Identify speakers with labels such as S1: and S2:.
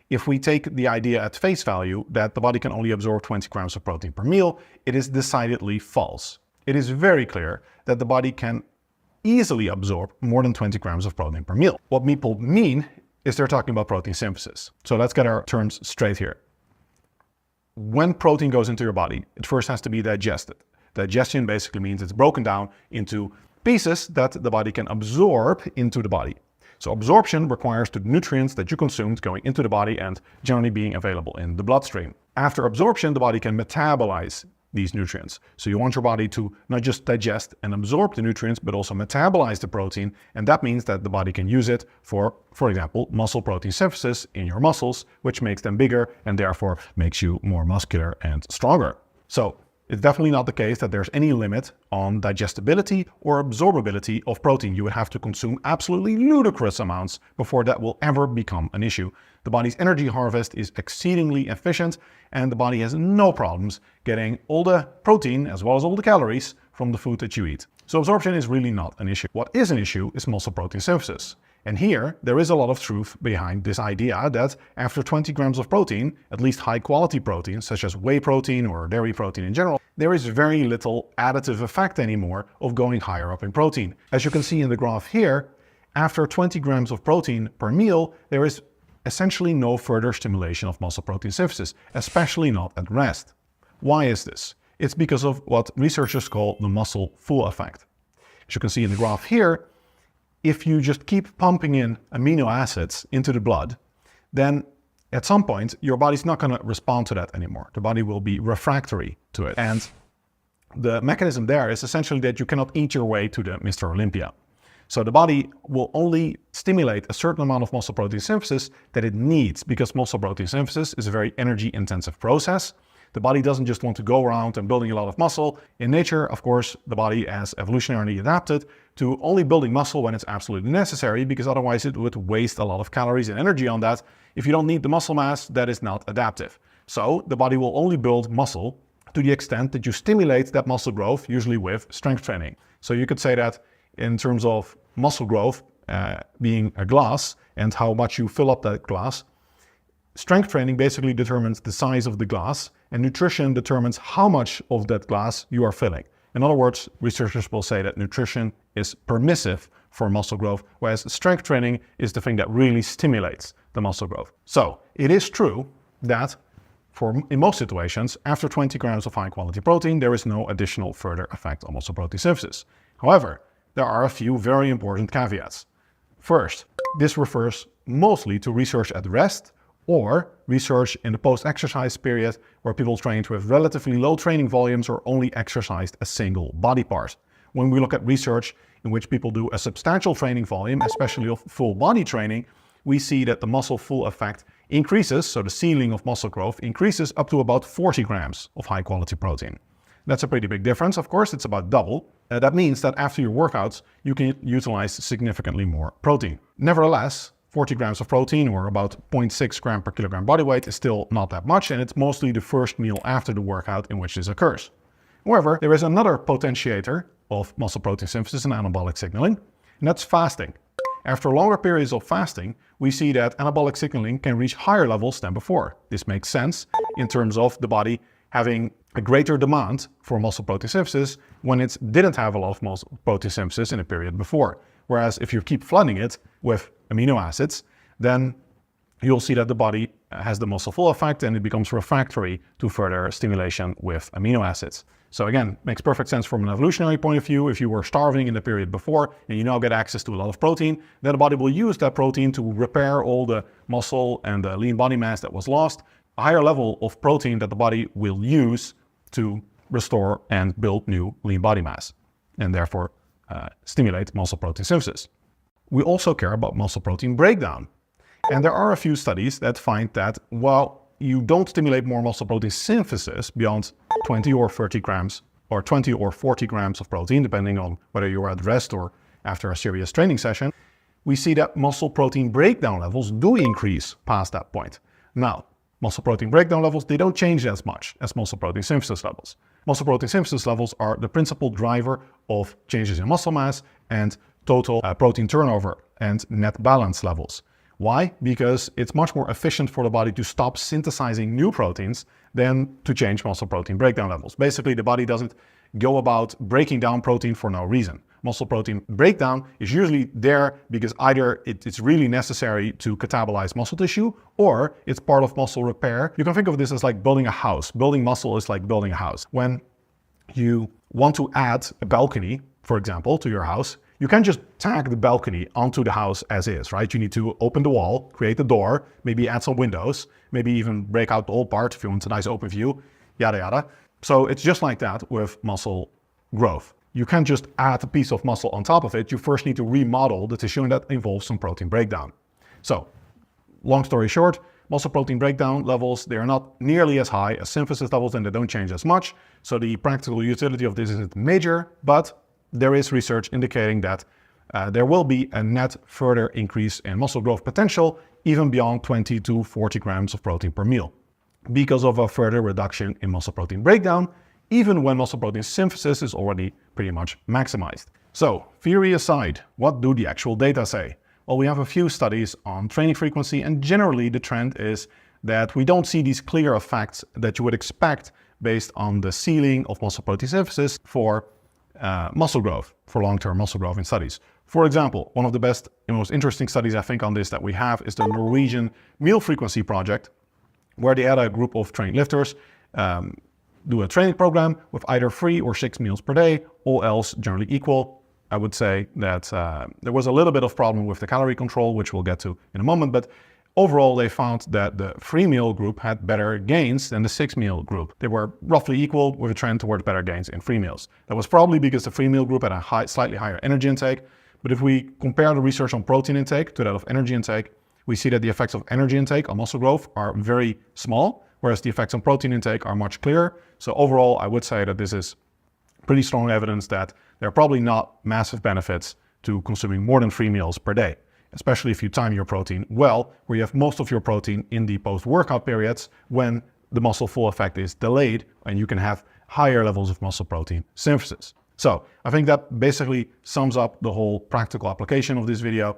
S1: If we take the idea at face value that the body can only absorb 20 grams of protein per meal, it is decidedly false. It is very clear that the body can easily absorb more than 20 grams of protein per meal. What people mean is they're talking about protein synthesis. So let's get our terms straight here. When protein goes into your body, it first has to be digested. Digestion basically means it's broken down into pieces that the body can absorb into the body. So absorption requires the nutrients that you consumed going into the body and generally being available in the bloodstream. After absorption, the body can metabolize these nutrients. So you want your body to not just digest and absorb the nutrients, but also metabolize the protein. And that means that the body can use it for example, muscle protein synthesis in your muscles, which makes them bigger and therefore makes you more muscular and stronger. So it's definitely not the case that there's any limit on digestibility or absorbability of protein. You would have to consume absolutely ludicrous amounts before that will ever become an issue. The body's energy harvest is exceedingly efficient and the body has no problems getting all the protein as well as all the calories from the food that you eat. So absorption is really not an issue. What is an issue is muscle protein synthesis. And here, there is a lot of truth behind this idea that after 20 grams of protein, at least high quality protein, such as whey protein or dairy protein in general, there is very little additive effect anymore of going higher up in protein. As you can see in the graph here, after 20 grams of protein per meal, there is essentially no further stimulation of muscle protein synthesis, especially not at rest. Why is this? It's because of what researchers call the muscle full effect. As you can see in the graph here, if you just keep pumping in amino acids into the blood, then at some point your body's not going to respond to that anymore. The body will be refractory to it. And the mechanism there is essentially that you cannot eat your way to the Mr. Olympia. So the body will only stimulate a certain amount of muscle protein synthesis that it needs, because muscle protein synthesis is a very energy intensive process. The body doesn't just want to go around and building a lot of muscle. In nature, of course, the body has evolutionarily adapted to only building muscle when it's absolutely necessary, because otherwise it would waste a lot of calories and energy on that. If you don't need the muscle mass, that is not adaptive. So the body will only build muscle to the extent that you stimulate that muscle growth, usually with strength training. So you could say that in terms of muscle growth being a glass and how much you fill up that glass, strength training basically determines the size of the glass, and nutrition determines how much of that glass you are filling. In other words, researchers will say that nutrition is permissive for muscle growth, whereas strength training is the thing that really stimulates the muscle growth. So it is true that in most situations, after 20 grams of high quality protein, there is no additional further effect on muscle protein synthesis. However, there are a few very important caveats. First, this refers mostly to research at rest or research in the post-exercise period where people trained with relatively low training volumes or only exercised a single body part. When we look at research in which people do a substantial training volume, especially of full body training, we see that the muscle full effect increases, so the ceiling of muscle growth increases up to about 40 grams of high quality protein. That's a pretty big difference, of course, it's about double. That means that after your workouts, you can utilize significantly more protein. Nevertheless, 40 grams of protein, or about 0.6 gram per kilogram body weight, is still not that much, and it's mostly the first meal after the workout in which this occurs. However, there is another potentiator of muscle protein synthesis and anabolic signaling, and that's fasting. After longer periods of fasting, we see that anabolic signaling can reach higher levels than before. This makes sense in terms of the body having a greater demand for muscle protein synthesis when it didn't have a lot of muscle protein synthesis in a period before. Whereas if you keep flooding it with amino acids, then you'll see that the body has the muscle full effect and it becomes refractory to further stimulation with amino acids. So again, makes perfect sense from an evolutionary point of view. If you were starving in the period before and you now get access to a lot of protein, then the body will use that protein to repair all the muscle and the lean body mass that was lost. A higher level of protein that the body will use to restore and build new lean body mass, and therefore stimulate muscle protein synthesis. We also care about muscle protein breakdown. And there are a few studies that find that while you don't stimulate more muscle protein synthesis beyond 20 or 30 grams or 20 or 40 grams of protein, depending on whether you're at rest or after a serious training session, we see that muscle protein breakdown levels do increase past that point. Now, muscle protein breakdown levels, they don't change as much as muscle protein synthesis levels. Muscle protein synthesis levels are the principal driver of changes in muscle mass and total protein turnover and net balance levels. Why? Because it's much more efficient for the body to stop synthesizing new proteins than to change muscle protein breakdown levels. Basically, the body doesn't go about breaking down protein for no reason. Muscle protein breakdown is usually there because either it's really necessary to catabolize muscle tissue or it's part of muscle repair. You can think of this as like building a house. Building muscle is like building a house. When you want to add a balcony, for example, to your house, you can't just tack the balcony onto the house as is, right? You need to open the wall, create the door, maybe add some windows, maybe even break out the whole part if you want a nice open view, yada yada. So it's just like that with muscle growth. You can't just add a piece of muscle on top of it. You first need to remodel the tissue, and that involves some protein breakdown. So, long story short, muscle protein breakdown levels, they are not nearly as high as synthesis levels and they don't change as much. So the practical utility of this isn't major, but there is research indicating that there will be a net further increase in muscle growth potential even beyond 20 to 40 grams of protein per meal because of a further reduction in muscle protein breakdown, even when muscle protein synthesis is already pretty much maximized. So, theory aside, what do the actual data say? Well, we have a few studies on training frequency, and generally the trend is that we don't see these clear effects that you would expect based on the ceiling of muscle protein synthesis for muscle growth, for long-term muscle growth in studies. For example, one of the best and most interesting studies I think on this that we have is the Norwegian Meal Frequency Project, where they had a group of trained lifters do a training program with either 3 or 6 meals per day, all else generally equal. I would say that there was a little bit of problem with the calorie control, which we'll get to in a moment, but overall they found that the 3-meal group had better gains than the 6-meal group. They were roughly equal with a trend towards better gains in 3 meals. That was probably because the 3-meal group had a slightly higher energy intake, but if we compare the research on protein intake to that of energy intake, we see that the effects of energy intake on muscle growth are very small, whereas the effects on protein intake are much clearer. So overall, I would say that this is pretty strong evidence that there are probably not massive benefits to consuming more than 3 meals per day, especially if you time your protein well, where you have most of your protein in the post-workout periods when the muscle full effect is delayed and you can have higher levels of muscle protein synthesis. So I think that basically sums up the whole practical application of this video.